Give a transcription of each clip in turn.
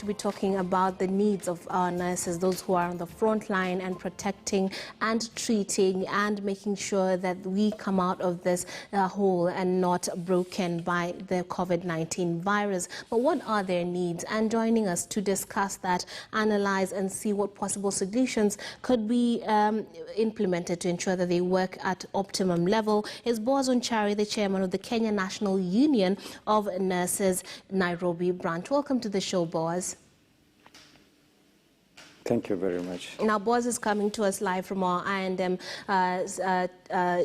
be talking about the needs of our nurses, those who are on the front line and protecting and treating and making sure that we come out of this whole and not broken by the COVID-19 virus. But what are their needs? And joining us to discuss that, analyze and see what possible solutions could be implemented to ensure that they work at optimum level is Boaz Onchari, the chairman of the Kenya National Union of Nurses, Nairobi branch. Welcome to the show, Boaz. Thank you very much. Now, Boaz is coming to us live from our I&M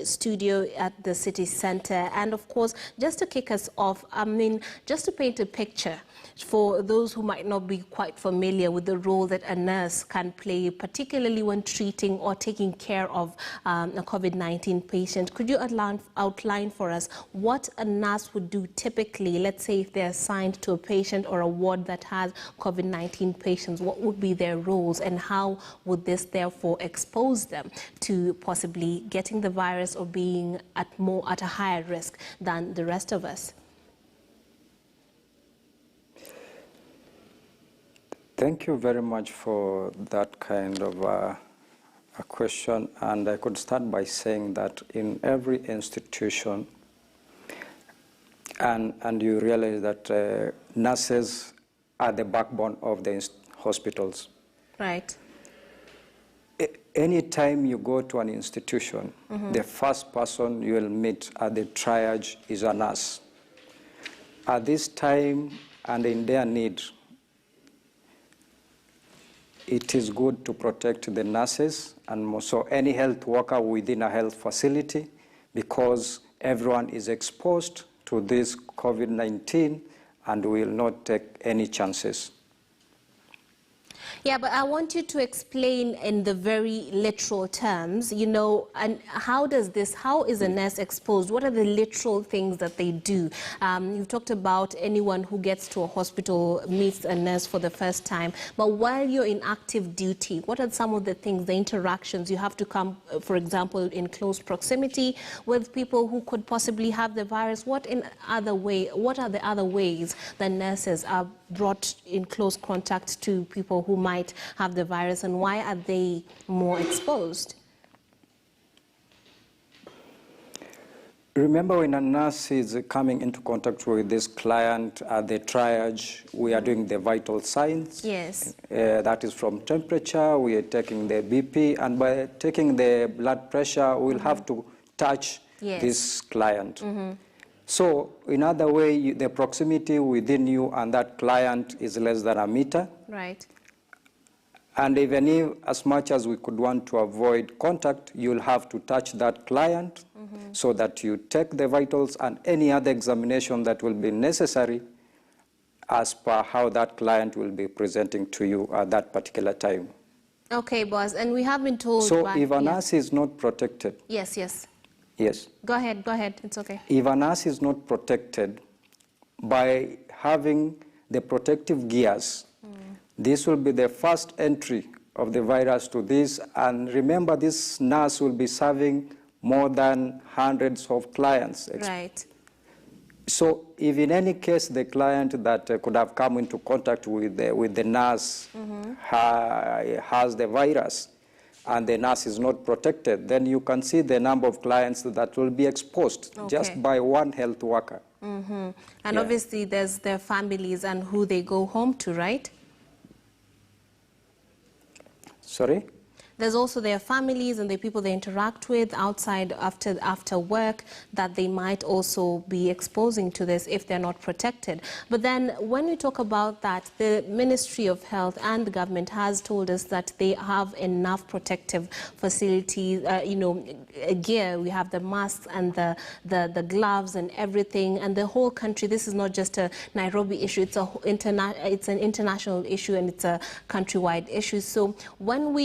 studio at the city center. And of course, just to kick us off, I mean, just to paint a picture for those who might not be quite familiar with the role that a nurse can play, particularly when treating or taking care of a COVID-19 patient. Could you outline for us what a nurse would do typically? Let's say if they're assigned to a patient or a ward that has COVID-19 patients, what would be their roles and how would this therefore expose them to possibly getting the virus or being at a higher risk than the rest of us? Thank you very much for that kind of a question. And I could start by saying that in every institution, and you realize that nurses are the backbone of the hospitals. Right. Anytime you go to an institution, the first person you will meet at the triage is a nurse. At this time and in their need, it is good to protect the nurses and also any health worker within a health facility, because everyone is exposed to this COVID-19 and will not take any chances. Yeah, but I want you to explain in the very literal terms, you know, and how is a nurse exposed? What are the literal things that they do? You've talked about anyone who gets to a hospital meets a nurse for the first time, but while you're in active duty, what are some of the things, the interactions you have to come, for example, in close proximity with people who could possibly have the virus? What are the other ways that nurses are brought in close contact to people who might have the virus, and why are they more exposed? Remember, when a nurse is coming into contact with this client at the triage, we are doing the vital signs. Yes. That is from temperature, we are taking the BP, and by taking the blood pressure, we'll have to touch this client. So, in other way, the proximity within you and that client is less than a meter. Right. And even if, as much as we could want to avoid contact, you'll have to touch that client so that you take the vitals and any other examination that will be necessary as per how that client will be presenting to you at that particular time. Okay, boss. And we have been told... So if a nurse is not protected... Yes, yes. Yes. Go ahead, it's okay. If a nurse is not protected by having the protective gears, this will be the first entry of the virus to this. And remember, this nurse will be serving more than hundreds of clients. Right. So if in any case the client that could have come into contact with the nurse has the virus, and the nurse is not protected, then you can see the number of clients that will be exposed just by one health worker. And obviously there's their families and who they go home to, right? Sorry? There's also their families and the people they interact with outside after work that they might also be exposing to this if they're not protected. But then when we talk about that, the Ministry of Health and the government has told us that they have enough protective facilities, gear. We have the masks and the gloves and everything, and the whole country. This is not just a Nairobi issue, it's an international issue and it's a countrywide issue. So when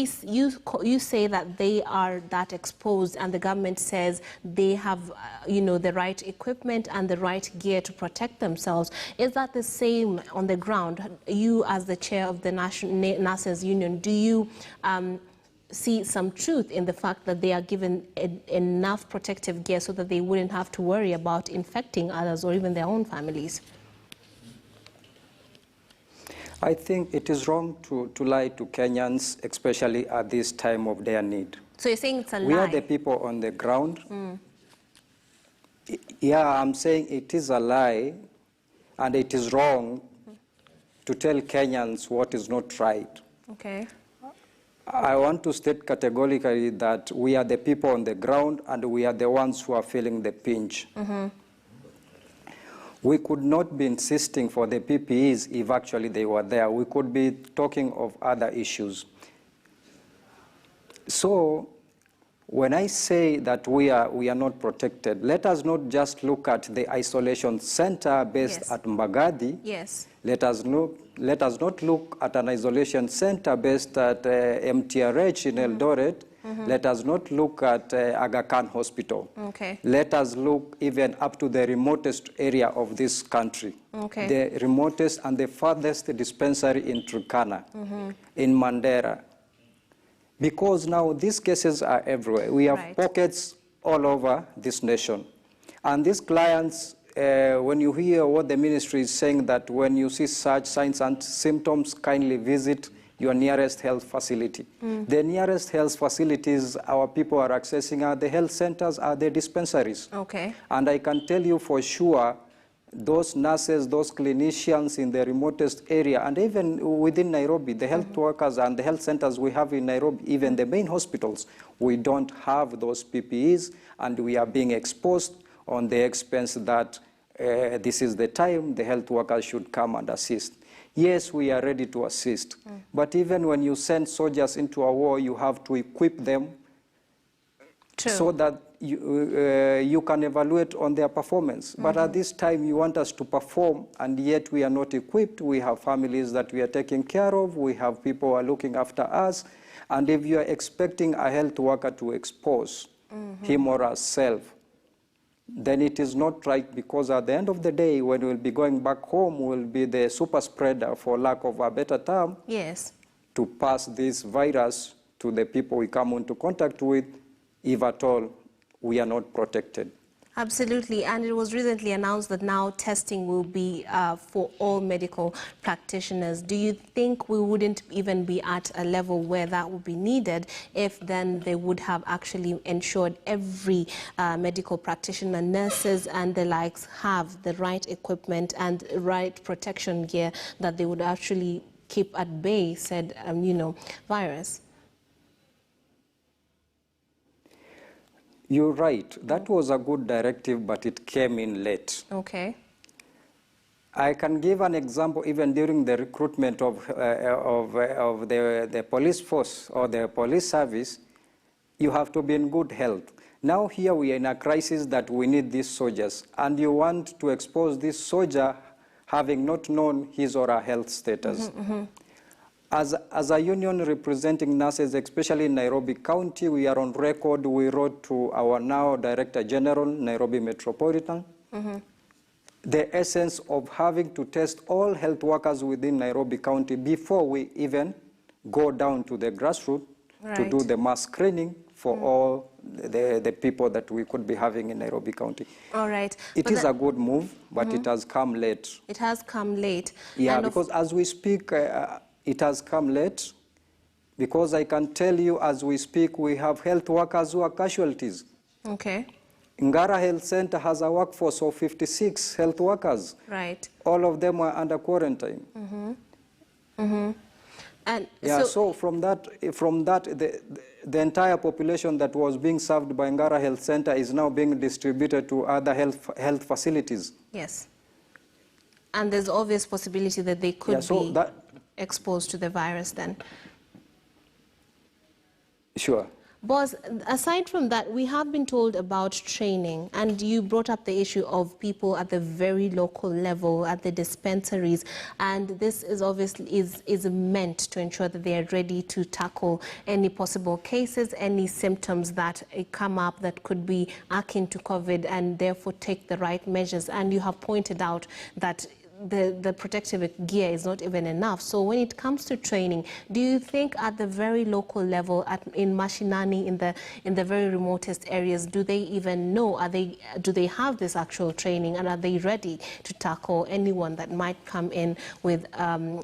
you say that they are that exposed and the government says they have, the right equipment and the right gear to protect themselves, is that the same on the ground? You, as the chair of the National Nurses Union, do you see some truth in the fact that they are given enough protective gear so that they wouldn't have to worry about infecting others or even their own families? I think it is wrong to lie to Kenyans, especially at this time of their need. So you're saying it's a lie? We are the people on the ground. Yeah, I'm saying it is a lie, and it is wrong to tell Kenyans what is not right. Okay. I want to state categorically that we are the people on the ground, and we are the ones who are feeling the pinch. We could not be insisting for the PPEs if actually they were there. We could be talking of other issues. So when I say that we are not protected, let us not just look at the isolation center based at Mbagathi. Yes. Let us not look at an isolation center based at MTRH in Eldoret. Let us not look at Aga Khan Hospital. Okay. Let us look even up to the remotest area of this country. Okay. The remotest and the farthest dispensary in Turkana, in Mandera. Because now these cases are everywhere. We have pockets all over this nation. And these clients, when you hear what the ministry is saying, that when you see such signs and symptoms, kindly visit your nearest health facility. The nearest health facilities our people are accessing are the health centers, are the dispensaries. Okay. And I can tell you for sure, those nurses, those clinicians in the remotest area, and even within Nairobi, the health workers and the health centers we have in Nairobi, even the main hospitals, we don't have those PPEs, and we are being exposed on the expense that this is the time the health workers should come and assist. Yes, we are ready to assist, but even when you send soldiers into a war, you have to equip them so that you can evaluate on their performance. But at this time, you want us to perform, and yet we are not equipped. We have families that we are taking care of. We have people who are looking after us. And if you are expecting a health worker to expose him or herself, then it is not right, because at the end of the day, when we'll be going back home, we'll be the super spreader, for lack of a better term, to pass this virus to the people we come into contact with, if at all we are not protected. Absolutely, and it was recently announced that now testing will be for all medical practitioners. Do you think we wouldn't even be at a level where that would be needed if then they would have actually ensured every medical practitioner, nurses and the likes have the right equipment and right protection gear that they would actually keep at bay said, virus? You're right. That was a good directive, but it came in late. Okay. I can give an example. Even during the recruitment of the police force or the police service, you have to be in good health. Now here we are in a crisis that we need these soldiers, and you want to expose this soldier having not known his or her health status. As a union representing nurses, especially in Nairobi County, we are on record. We wrote to our now Director General, Nairobi Metropolitan, the essence of having to test all health workers within Nairobi County before we even go down to the grassroots to do the mass screening for all the people that we could be having in Nairobi County. All right. It is a good move, but it has come late. It has come late. Yeah, and because as we speak, it has come late, because I can tell you as we speak, we have health workers who are casualties. Okay. Ngara Health Center has a workforce of 56 health workers. Right. All of them are under quarantine. And yeah, so from that, the entire population that was being served by Ngara Health Center is now being distributed to other health facilities. Yes. And there's obvious possibility that they could be exposed to the virus then. Sure. Boss, aside from that, we have been told about training, and you brought up the issue of people at the very local level, at the dispensaries, and this is obviously is meant to ensure that they are ready to tackle any possible cases, any symptoms that come up that could be akin to COVID, and therefore take the right measures. And you have pointed out that the protective gear is not even enough. So when it comes to training, do you think at the very local level, in Mashinani, in the very remotest areas, do they even know? Do they have this actual training, and are they ready to tackle anyone that might come in with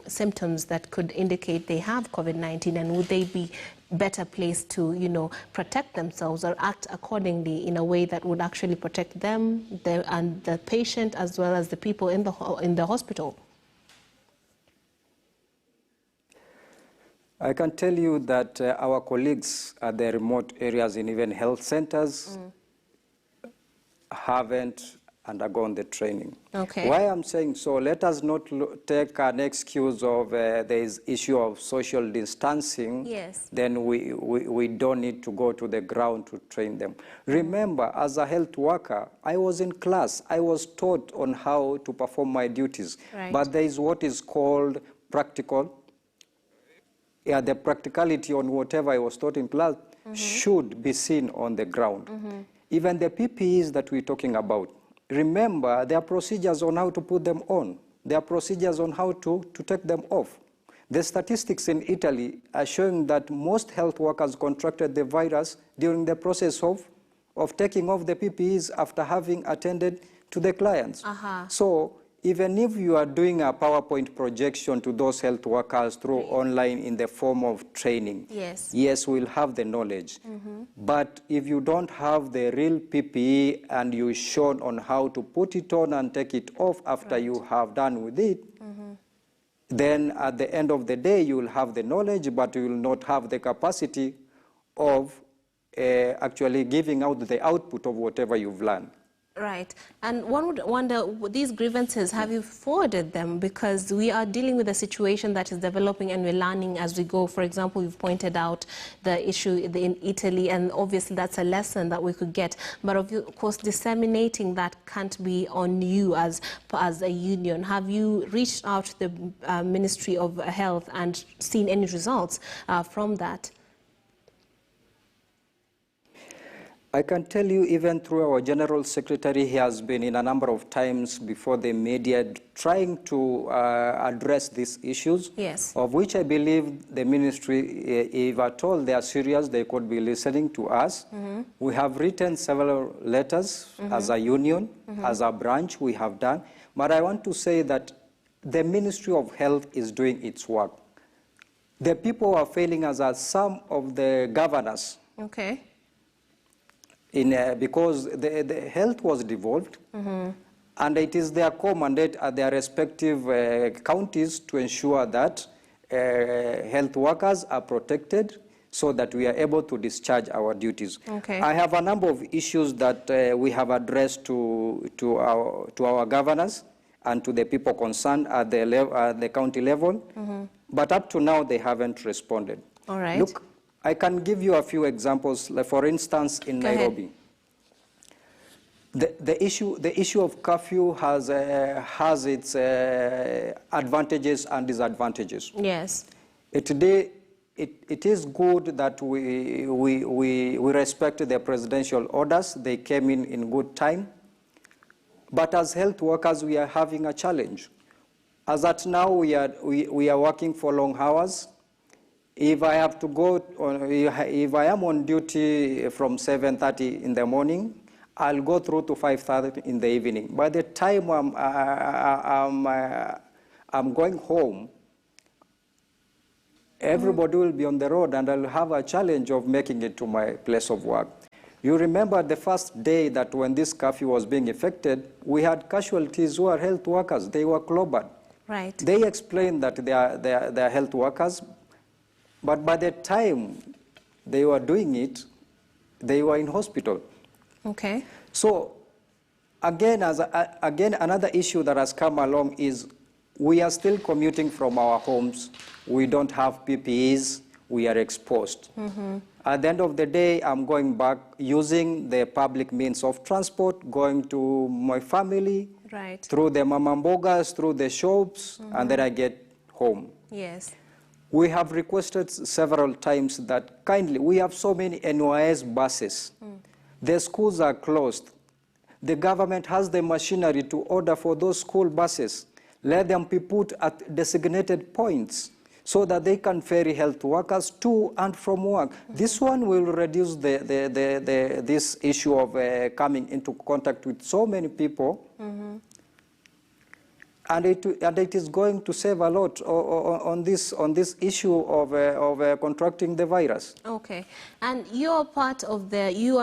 symptoms that could indicate they have COVID-19, and would they be better placed to, you know, protect themselves or act accordingly in a way that would actually protect them and the patient as well as the people in the hospital? I can tell you that our colleagues at the remote areas in even health centers haven't undergone the training. Okay. Why I'm saying so, let us not take an excuse of there is issue of social distancing. Yes. Then we don't need to go to the ground to train them. Remember, as a health worker, I was in class. I was taught on how to perform my duties. Right. But there is what is called practical. Yeah, the practicality on whatever I was taught in class should be seen on the ground. Even the PPEs that we're talking about, remember, there are procedures on how to put them on. There are procedures on how to take them off. The statistics in Italy are showing that most health workers contracted the virus during the process of taking off the PPEs after having attended to the clients. So even if you are doing a PowerPoint projection to those health workers through online in the form of training, yes, we'll have the knowledge. But if you don't have the real PPE and you're shown on how to put it on and take it off after you have done with it, then at the end of the day, you will have the knowledge, but you will not have the capacity of actually giving out the output of whatever you've learned. Right. And one would wonder, these grievances, have you forwarded them? Because we are dealing with a situation that is developing and we're learning as we go. For example, you've pointed out the issue in Italy, and obviously that's a lesson that we could get. But of course, disseminating that can't be on you as a union. Have you reached out to the Ministry of Health and seen any results from that? I can tell you, even through our General Secretary, he has been in a number of times before the media trying to address these issues, of which I believe the ministry, if at all they are serious, they could be listening to us. We have written several letters as a union, as a branch we have done. But I want to say that the Ministry of Health is doing its work. The people who are failing us are some of the governors. Okay. Because the health was devolved, and it is their core mandate at their respective counties to ensure that health workers are protected so that we are able to discharge our duties. Okay. I have a number of issues that we have addressed to our governors and to the people concerned at the county level, but up to now they haven't responded. All right. Look, I can give you a few examples. Like for instance, in Nairobi, the issue of curfew has its advantages and disadvantages. Yes. Today, it is good that we respect the presidential orders. They came in good time. But as health workers, we are having a challenge. As at now, we are working for long hours. If I have to go, if I am on duty from 7:30 in the morning, I'll go through to 5:30 in the evening. By the time I'm going home, everybody will be on the road, and I'll have a challenge of making it to my place of work. You remember the first day that when this curfew was being effected, we had casualties who are health workers. They were clobbered. Right. They explained that they are health workers. But by the time they were doing it, they were in hospital. Okay. So again, another issue that has come along is we are still commuting from our homes. We don't have PPEs. We are exposed. At the end of the day, I'm going back using the public means of transport, going to my family, through the mamambogas, through the shops, and then I get home. Yes. We have requested several times that kindly, we have so many NYS buses. The schools are closed. The government has the machinery to order for those school buses. let them be put at designated points so that they can ferry health workers to and from work. This one will reduce this issue of coming into contact with so many people. And it is going to save a lot on this issue of contracting the virus. Okay, and you are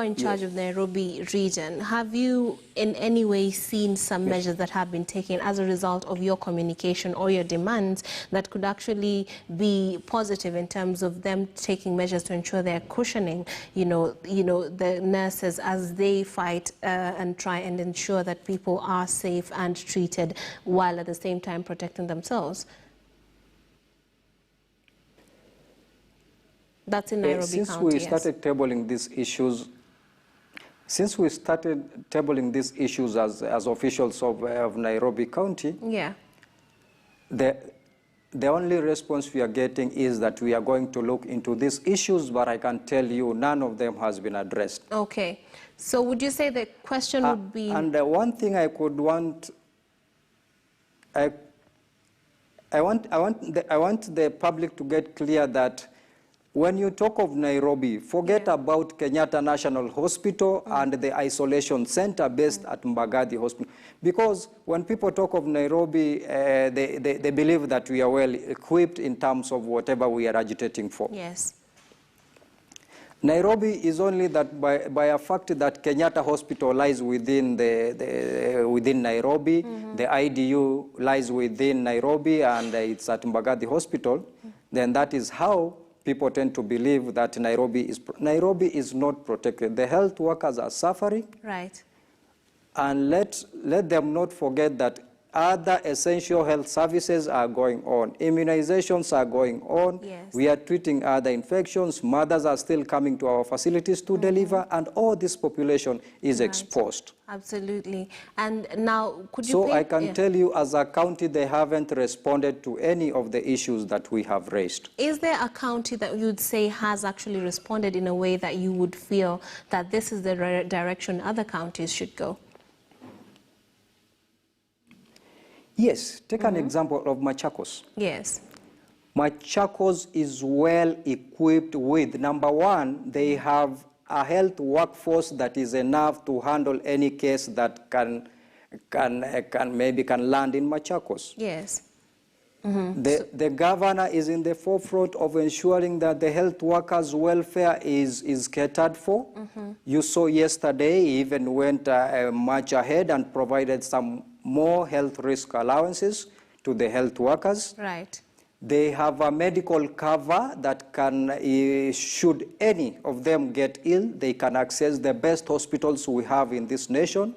in charge of the Nairobi region. Have you in any way seen some measures that have been taken as a result of your communication or your demands that could actually be positive in terms of them taking measures to ensure they're cushioning, the nurses as they fight and try and ensure that people are safe and treated while at the same time protecting themselves? That's in Nairobi County. Since we started tabling these issues as officials of Nairobi County, the only response we are getting is that we are going to look into these issues, but I can tell you none of them has been addressed. Okay. So would you say the question would be... And one thing I want the public to get clear that when you talk of Nairobi, forget about Kenyatta National Hospital and the isolation center based at Mbagathi Hospital. Because when people talk of Nairobi, they believe that we are well equipped in terms of whatever we are agitating for. Yes. Nairobi is only that by a fact that Kenyatta Hospital lies within within Nairobi, the IDU lies within Nairobi, and it's at Mbagathi Hospital, then that is how people tend to believe that Nairobi is not protected. The health workers are suffering. Right. And let them not forget that other essential health services are going on. Immunizations are going on. Yes. We are treating other infections. Mothers are still coming to our facilities to deliver, and all this population is exposed. Absolutely. And now, could you So I can tell you, as a county, they haven't responded to any of the issues that we have raised. Is there a county that you would say has actually responded in a way that you would feel that this is the direction other counties should go? Yes, take an example of Machakos. Yes. Machakos is well equipped with, number one, they have a health workforce that is enough to handle any case that can land in Machakos. Yes. The governor is in the forefront of ensuring that the health workers' welfare is catered for. You saw yesterday he even went much ahead and provided some more health risk allowances to the health workers. Right. They have a medical cover that can, should any of them get ill, they can access the best hospitals we have in this nation.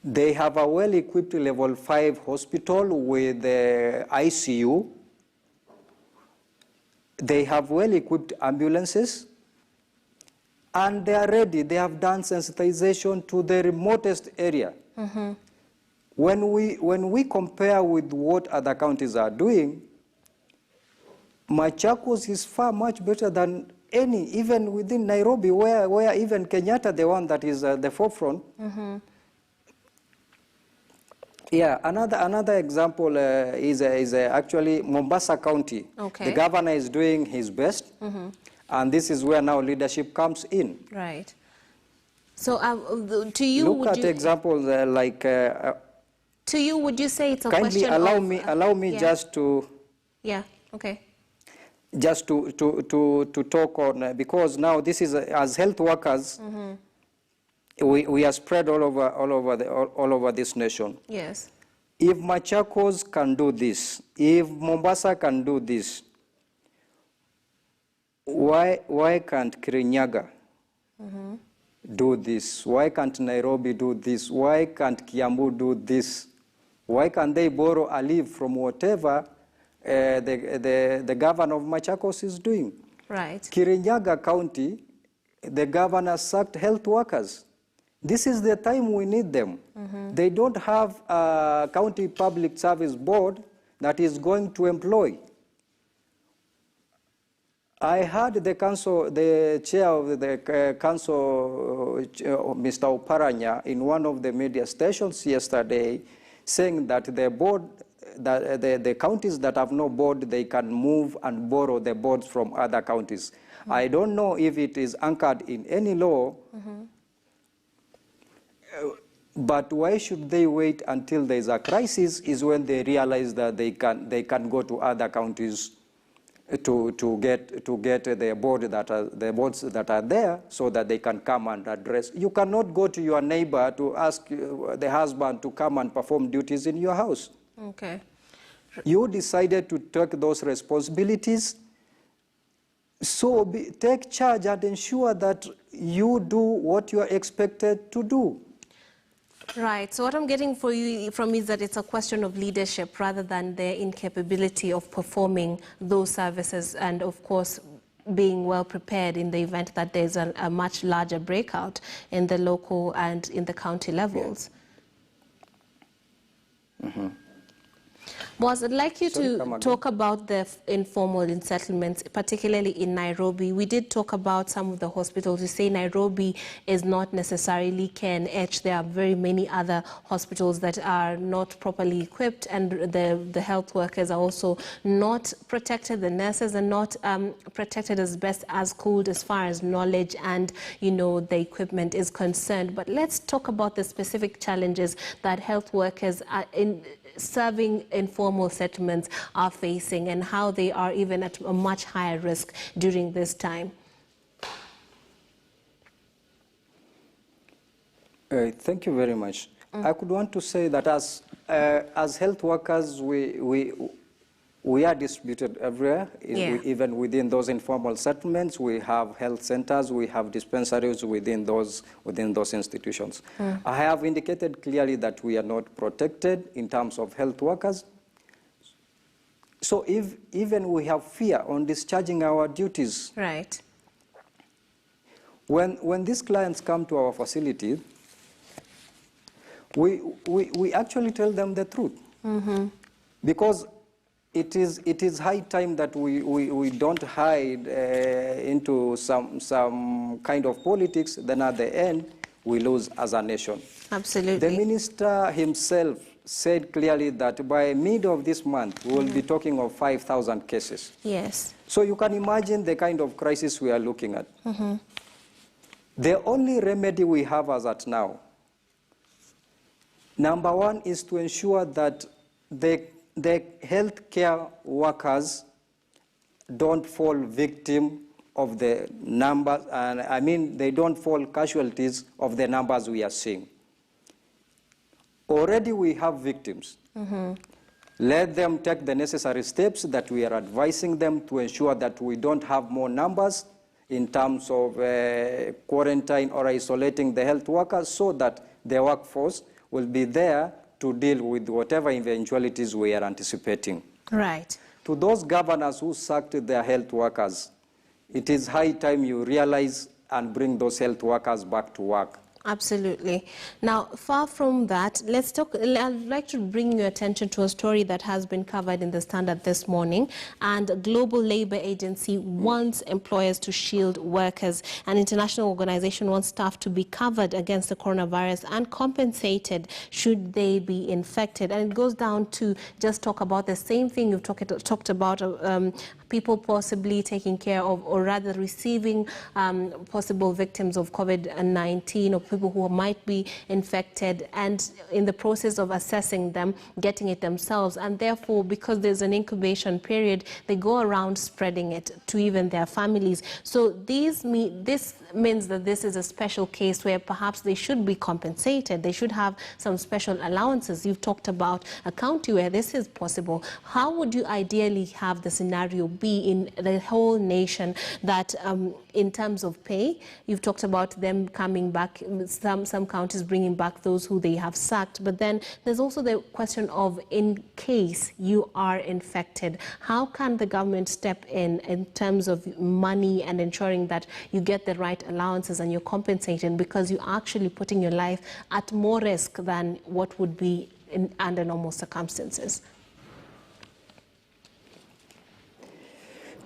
They have a well-equipped level 5 hospital with ICU. They have well-equipped ambulances. And they are ready. They have done sensitization to the remotest area. When we compare with what other counties are doing, Machakos is far much better than any, even within Nairobi, where even Kenyatta, the one that is at the forefront. Yeah, another example is actually Mombasa County. Okay. The governor is doing his best, and this is where now leadership comes in. Right. So to you, look at examples like. To you, would you say it's a kindly question allow me just to. Yeah. Okay. Just to talk on, because now this is as health workers, we are spread all over this nation. Yes. If Machakos can do this, if Mombasa can do this, why can't Kirinyaga do this? Why can't Nairobi do this? Why can't Kiambu do this? Why can't they borrow a leave from whatever the governor of Machakos is doing? Right. Kirinyaga County, the governor sacked health workers. This is the time we need them. They don't have a county public service board that is going to employ. I heard the chair of the council, Mr. Oparanya, in one of the media stations yesterday, saying that the board, that the counties that have no board, they can move and borrow the boards from other counties. I don't know if it is anchored in any law, but why should they wait until there is a crisis is when they realize that they can go to other counties to get the boards that are there so that they can come and address. You cannot go to your neighbor to ask the husband to come and perform duties in your house. Okay. You decided to take those responsibilities, so take charge and ensure that you do what you are expected to do. Right. So what I'm getting from you is that it's a question of leadership rather than their incapability of performing those services, and of course being well prepared in the event that there's a much larger breakout in the local and in the county levels. Yeah. Mm-hmm. Boss, I'd like you to talk about the informal settlements, particularly in Nairobi. We did talk about some of the hospitals. You say Nairobi is not necessarily KNH. There are very many other hospitals that are not properly equipped, and the health workers are also not protected. The nurses are not protected as best as could as far as knowledge and, you know, the equipment is concerned. But let's talk about the specific challenges that health workers are serving informal settlements are facing, and how they are even at a much higher risk during this time. Thank you very much. I could want to say that as health workers, we are distributed everywhere, even within those informal settlements. We have health centers, we have dispensaries within those institutions. I have indicated clearly that we are not protected in terms of health workers. So even we have fear on discharging our duties. Right. When these clients come to our facility, we actually tell them the truth. Because it is high time that we don't hide into some kind of politics. Then at the end, we lose as a nation. Absolutely. The minister himself said clearly that by mid of this month, we will be talking of 5,000 cases. Yes. So you can imagine the kind of crisis we are looking at. The only remedy we have as at now, number one, is to ensure that the healthcare workers don't fall victim of the numbers, and I mean they don't fall casualties of the numbers we are seeing. Already we have victims. Let them take the necessary steps that we are advising them to ensure that we don't have more numbers in terms of quarantine or isolating the health workers, so that the workforce will be there to deal with whatever eventualities we are anticipating. Right. To those governors who sacked their health workers, it is high time you realize and bring those health workers back to work. Absolutely. Now, far from that, let's talk. I'd like to bring your attention to a story that has been covered in the Standard this morning. And a global labor agency wants employers to shield workers. An international organization wants staff to be covered against the coronavirus and compensated should they be infected. And it goes down to just talk about the same thing you've talked about. People possibly taking care of, or rather receiving possible victims of COVID-19 or people who might be infected, and in the process of assessing them, getting it themselves. And therefore, because there's an incubation period, they go around spreading it to even their families. So this means that this is a special case where perhaps they should be compensated. They should have some special allowances. You've talked about a county where this is possible. How would you ideally have the scenario be in the whole nation, that in terms of pay, you've talked about them coming back, some counties bringing back those who they have sacked, but then there's also the question of, in case you are infected, how can the government step in terms of money and ensuring that you get the right allowances and you're compensated, because you're actually putting your life at more risk than what would be under normal circumstances?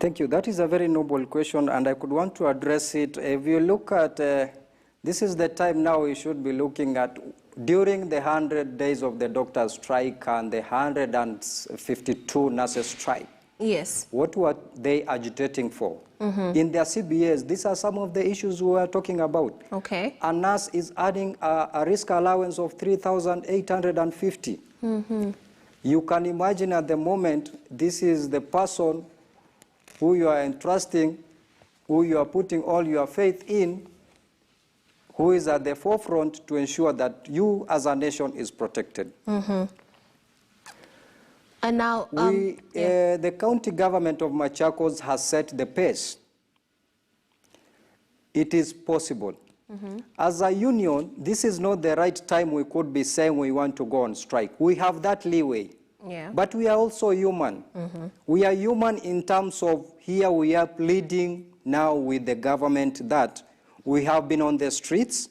Thank you. That is a very noble question, and I could want to address it. If you look at, this is the time now we should be looking at, during the 100 days of the doctors' strike and the 152 nurses' strike, yes, what were they agitating for? In their CBAs, these are some of the issues we are talking about. Okay. A nurse is adding a risk allowance of 3,850. You can imagine at the moment, this is the person who you are entrusting, who you are putting all your faith in, who is at the forefront to ensure that you as a nation is protected. And now, the county government of Machakos has set the pace. It is possible. As a union, this is not the right time we could be saying we want to go on strike. We have that leeway. Yeah. But we are also human. We are human in terms of here we are pleading now with the government that we have been on the streets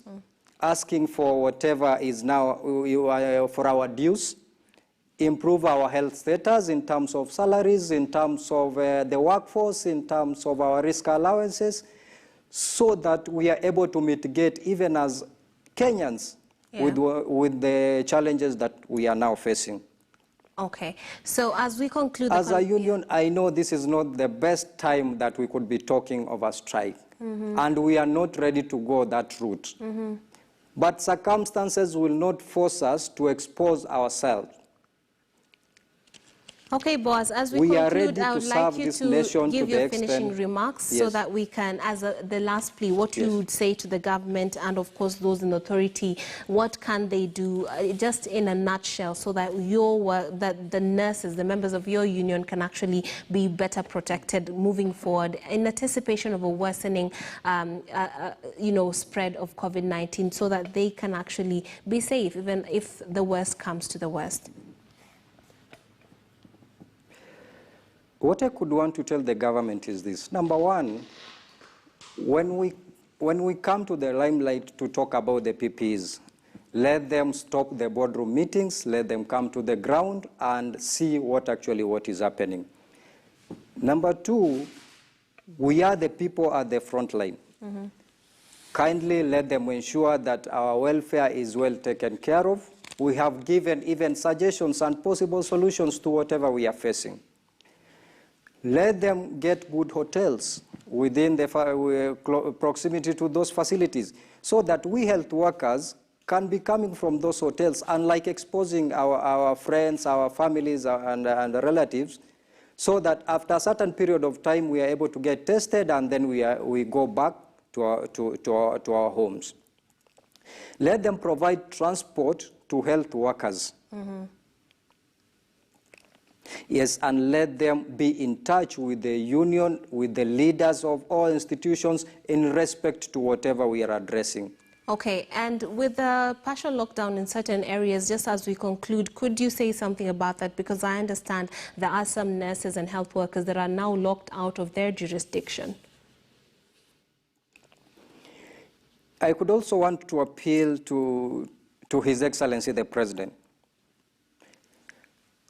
asking for whatever is now for our dues, improve our health status in terms of salaries, in terms of the workforce, in terms of our risk allowances, so that we are able to mitigate even as Kenyans with the challenges that we are now facing. Okay, so as we conclude... As a union, I know this is not the best time that we could be talking of a strike, and we are not ready to go that route. But circumstances will not force us to expose ourselves. Okay, boss, as we conclude, I would like you to give your finishing remarks so that we can, as the last plea, what you would say to the government and, of course, those in authority, what can they do, just in a nutshell, so that that the nurses, the members of your union, can actually be better protected moving forward in anticipation of a worsening, spread of COVID-19, so that they can actually be safe, even if the worst comes to the worst. What I could want to tell the government is this. Number one, when we come to the limelight to talk about the PPs, let them stop the boardroom meetings, let them come to the ground and see what is happening. Number two, we are the people at the front line. Kindly let them ensure that our welfare is well taken care of. We have given even suggestions and possible solutions to whatever we are facing. Let them get good hotels within the proximity to those facilities, so that we health workers can be coming from those hotels, unlike exposing our friends, our families, and relatives, so that after a certain period of time we are able to get tested and then we go back to our homes. Let them provide transport to health workers. Yes, and let them be in touch with the union, with the leaders of all institutions in respect to whatever we are addressing. Okay, and with the partial lockdown in certain areas, just as we conclude, could you say something about that? Because I understand there are some nurses and health workers that are now locked out of their jurisdiction. I could also want to appeal to His Excellency the President.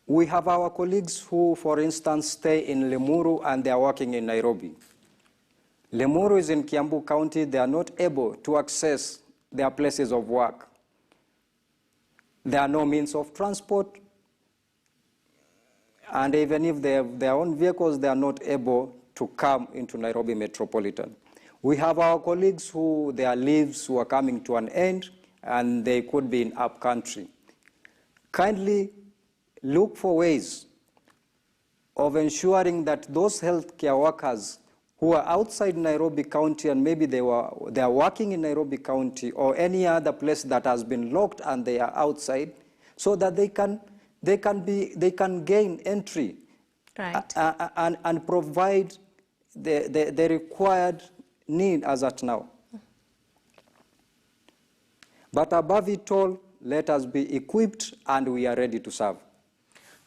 We have our colleagues who, for instance, stay in Limuru and they are working in Nairobi. Limuru is in Kiambu County. They are not able to access their places of work. There are no means of transport. And even if they have their own vehicles, they are not able to come into Nairobi Metropolitan. We have our colleagues who their leaves who are coming to an end and they could be in up country. Kindly look for ways of ensuring that those healthcare workers who are outside Nairobi County and maybe they are working in Nairobi County or any other place that has been locked and they are outside, so that they can gain entry, right, and provide the required need as at now. But above it all, let us be equipped and we are ready to serve.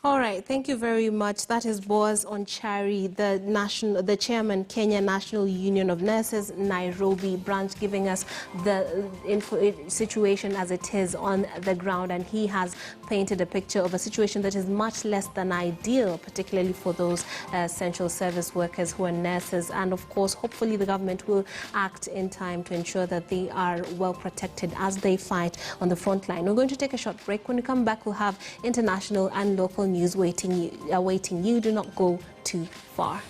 All right, thank you very much. That is Boaz Onchari, the chairman, Kenya National Union of Nurses, Nairobi branch, giving us the situation as it is on the ground, and he has painted a picture of a situation that is much less than ideal, particularly for those essential service workers who are nurses. And of course, hopefully the government will act in time to ensure that they are well protected as they fight on the front line. We're going to take a short break. When we come back, we'll have international and local news awaiting you. Do not go too far.